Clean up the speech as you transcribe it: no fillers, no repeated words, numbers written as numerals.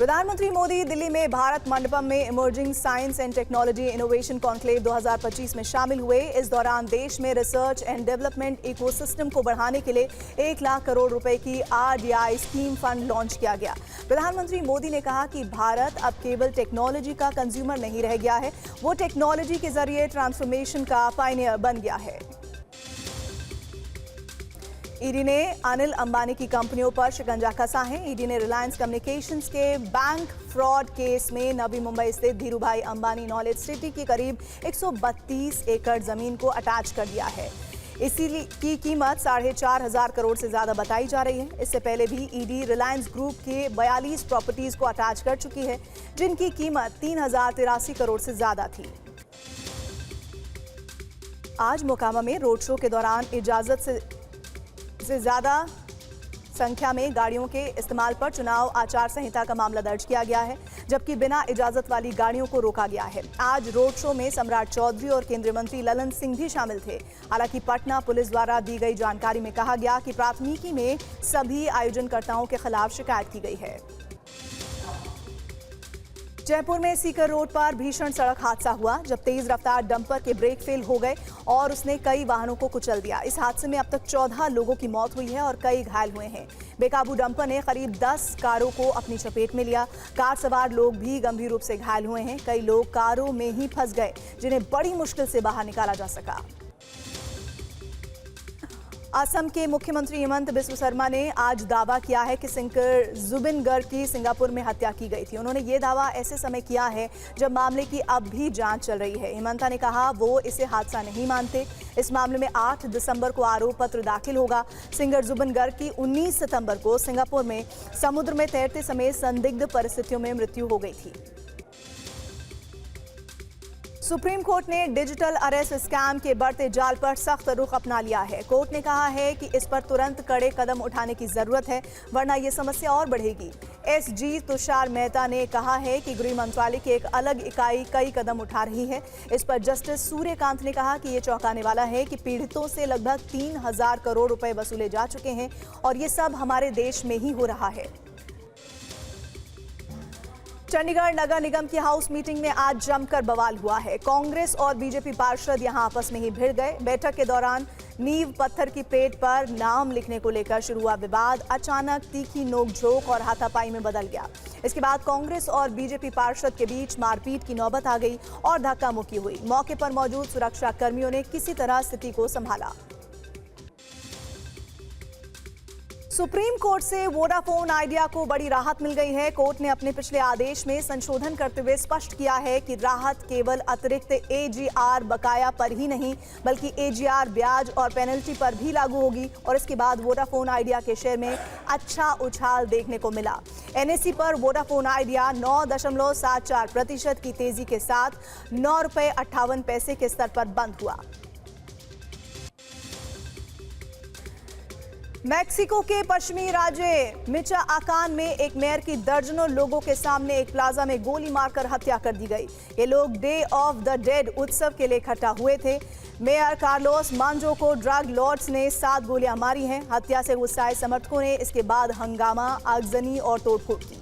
प्रधानमंत्री मोदी दिल्ली में भारत मंडपम में emerging science and technology innovation conclave 2025 में शामिल हुए। इस दौरान देश में रिसर्च एंड डेवलपमेंट इकोसिस्टम को बढ़ाने के लिए 1 लाख करोड़ रुपए की RDI स्कीम फंड लॉन्च किया गया। प्रधानमंत्री मोदी ने कहा कि भारत अब केवल टेक्नोलॉजी का कंज्यूमर नहीं रह गया है, वो टेक्नोलॉजी के जरिए ट्रांसफॉर्मेशन का पायनियर बन गया है। ईडी ने अनिल अंबानी की कंपनियों पर शिकंजा कसा है। ईडी ने रिलायंस कम्युनिकेशंस के बैंक फ्रॉड केस में नवी मुंबई स्थित धीरूभाई अंबानी नॉलेज सिटी की करीब 132 एकड़ जमीन को अटैच कर दिया है। इसी की कीमत 4,500 करोड़ से ज्यादा बताई जा रही है। इससे पहले भी ईडी रिलायंस ग्रुप के 42 प्रॉपर्टीज को अटैच कर चुकी है, जिनकी कीमत 3,083 करोड़ से ज्यादा थी। आज मोकामा में रोड शो के दौरान इजाजत से ज्यादा संख्या में गाड़ियों के इस्तेमाल पर चुनाव आचार संहिता का मामला दर्ज किया गया है, जबकि बिना इजाजत वाली गाड़ियों को रोका गया है। आज रोड शो में सम्राट चौधरी और केंद्रीय मंत्री ललन सिंह भी शामिल थे। हालांकि पटना पुलिस द्वारा दी गई जानकारी में कहा गया कि प्राथमिकी में सभी आयोजनकर्ताओं के खिलाफ शिकायत की गई है। जयपुर में सीकर रोड पर भीषण सड़क हादसा हुआ, जब तेज रफ्तार डंपर के ब्रेक फेल हो गए और उसने कई वाहनों को कुचल दिया। इस हादसे में अब तक 14 लोगों की मौत हुई है और कई घायल हुए हैं। बेकाबू डंपर ने करीब 10 कारों को अपनी चपेट में लिया। कार सवार लोग भी गंभीर रूप से घायल हुए हैं। कई लोग कारों में ही फंस गए, जिन्हें बड़ी मुश्किल से बाहर निकाला जा सका। असम के मुख्यमंत्री हिमंत बिस्वा शर्मा ने आज दावा किया है कि सिंगर जुबिन की सिंगापुर में हत्या की गई थी। उन्होंने ये दावा ऐसे समय किया है जब मामले की अब भी जांच चल रही है। हिमंता ने कहा वो इसे हादसा नहीं मानते। इस मामले में 8 दिसंबर को आरोप पत्र दाखिल होगा। सिंगर जुबिन की 19 सितंबर को सिंगापुर में समुद्र में तैरते समय संदिग्ध परिस्थितियों में मृत्यु हो गई थी। सुप्रीम कोर्ट ने डिजिटल अरेस्ट स्कैम के बढ़ते जाल पर सख्त रुख अपना लिया है। कोर्ट ने कहा है कि इस पर तुरंत कड़े कदम उठाने की जरूरत है, वरना ये समस्या और बढ़ेगी। SG तुषार मेहता ने कहा है कि गृह मंत्रालय की एक अलग इकाई कई कदम उठा रही है। इस पर जस्टिस सूर्यकांत ने कहा कि ये चौंकाने वाला है कि पीड़ितों से लगभग 3,000 करोड़ रुपए वसूले जा चुके हैं और ये सब हमारे देश में ही हो रहा है। चंडीगढ़ नगर निगम की हाउस मीटिंग में आज जमकर बवाल हुआ है। कांग्रेस और बीजेपी पार्षद यहां आपस में ही भिड़ गए। बैठक के दौरान नींव पत्थर की प्लेट पर नाम लिखने को लेकर शुरू हुआ विवाद अचानक तीखी नोकझोंक और हाथापाई में बदल गया। इसके बाद कांग्रेस और बीजेपी पार्षद के बीच मारपीट की नौबत आ गई और धक्का मुक्की हुई। मौके पर मौजूद सुरक्षा कर्मियों ने किसी तरह स्थिति को संभाला। सुप्रीम कोर्ट से वोडाफोन आइडिया को बड़ी राहत मिल गई है। कोर्ट ने अपने पिछले आदेश में संशोधन करते हुए स्पष्ट किया है कि राहत केवल अतिरिक्त AGR बकाया पर ही नहीं, बल्कि AGR ब्याज और पेनल्टी पर भी लागू होगी। और इसके बाद वोडाफोन आइडिया के शेयर में अच्छा उछाल देखने को मिला। NSE पर वोडाफोन आइडिया 9.74% की तेजी के साथ 9 रुपये 58 पैसे के स्तर पर बंद हुआ। मैक्सिको के पश्चिमी राज्य मिचोआकान में एक मेयर की दर्जनों लोगों के सामने एक प्लाजा में गोली मारकर हत्या कर दी गई। ये लोग डे ऑफ द डेड उत्सव के लिए इकट्ठा हुए थे। मेयर कार्लोस मांजो को ड्रग लॉर्ड्स ने 7 गोलियां मारी हैं। हत्या से गुस्साए समर्थकों ने इसके बाद हंगामा, आगजनी और तोड़फोड़ की।